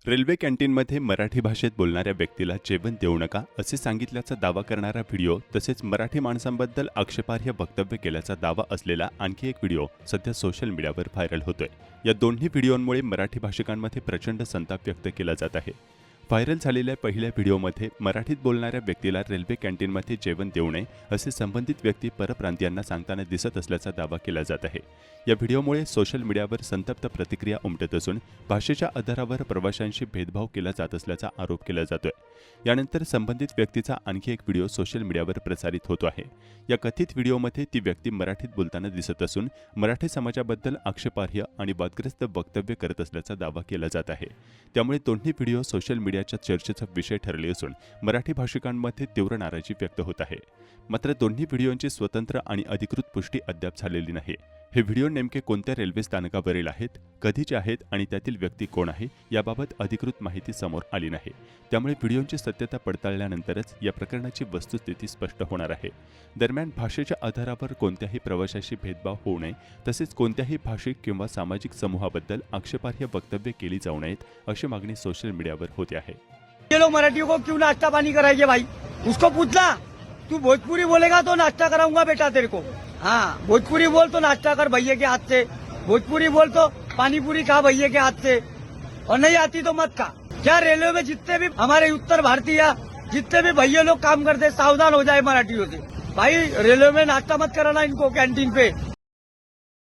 Railway कॅन्टीनमध्ये मराठी भाषेत बोलणाऱ्या व्यक्तीला जेवण देऊ नका असे सांगितल्याचा दावा करणारा व्हिडिओ तसेच मराठी माणसांबद्दल आक्षेपार्ह वक्तव्य केल्याचा दावा असलेला आणखी एक व्हिडिओ सध्या सोशल मीडियावर व्हायरल होतोय। या दोन्ही व्हिडिओंमुळे मराठी भाषिकांमध्ये प्रचंड संताप व्यक्त केला जात आहे। व्हायरल झालेल्या पहिल्या व्हिडिओमध्ये मराठीत बोलणाऱ्या व्यक्तीला रेल्वे कॅन्टीनमध्ये जेवण देऊ नये असे संबंधित व्यक्ती परप्रांतीयांना सांगताना दिसत असल्याचा दावा केला जात आहे। या व्हिडिओमुळे सोशल मीडियावर संतप्त प्रतिक्रिया उमटत असून भाषेच्या आधारावर प्रवाशांशी भेदभाव केला जात असल्याचा आरोप केला जातोय। यानंतर संबंधित व्यक्तीचा आणखी एक व्हिडिओ सोशल मीडियावर प्रसारित होतो आहे। या कथित व्हिडिओमध्ये ती व्यक्ती मराठीत बोलताना दिसत असून मराठी समाजाबद्दल आक्षेपार्ह आणि वादग्रस्त वक्तव्य करत असल्याचा दावा केला जात आहे। त्यामुळे दोन्ही व्हिडिओ सोशल मीडियाच्या चर्चेचा विषय ठरले असून मराठी भाषिकांमध्ये तीव्र नाराजी व्यक्त होत आहे। मात्र दोन्ही व्हिडिओंची स्वतंत्र आणि अधिकृत पुष्टी अद्याप झालेली नाही। हे व्हिडिओ नेमके कोणत्या रेल्वे स्थानकावरील आहेत, कधीचे आहेत आणि त्यातील व्यक्ती कोण आहे याबाबत अधिकृत माहिती समोर आली नाही। त्यामुळे व्हिडिओची सत्यता पडताळल्यानंतरच या प्रकरणाची वस्तुस्थिती स्पष्ट होणार आहे। दरम्यान भाषेच्या आधारावर कोणत्याही प्रवाशाशी भेदभाव होऊ नये तसेच कोणत्याही भाषिक किंवा सामाजिक समूहाबद्दल आक्षेपार्ह वक्तव्य केली जाऊ नयेत अशी मागणी सोशल मीडियावर होते आहे। ये लोग मराठियों को क्यों नाश्ता पानी कराएंगे भाई? उसको पूछना, तू भोजपुरी बोलेगा तो नाश्ता कराऊंगा बेटा तेरे को। हाँ, भोजपुरी बोल तो नाश्ता कर भैया के हाथ से, भोजपुरी बोल तो पानी पूरी खा भैया के हाथ से, और नहीं आती तो मत खा। क्या रेलवे में जितने भी हमारे उत्तर भारतीय जितने भी भैया लोग काम करते सावधान हो जाए मराठियों से। भाई रेलवे में नाश्ता मत कराना इनको कैंटीन पे।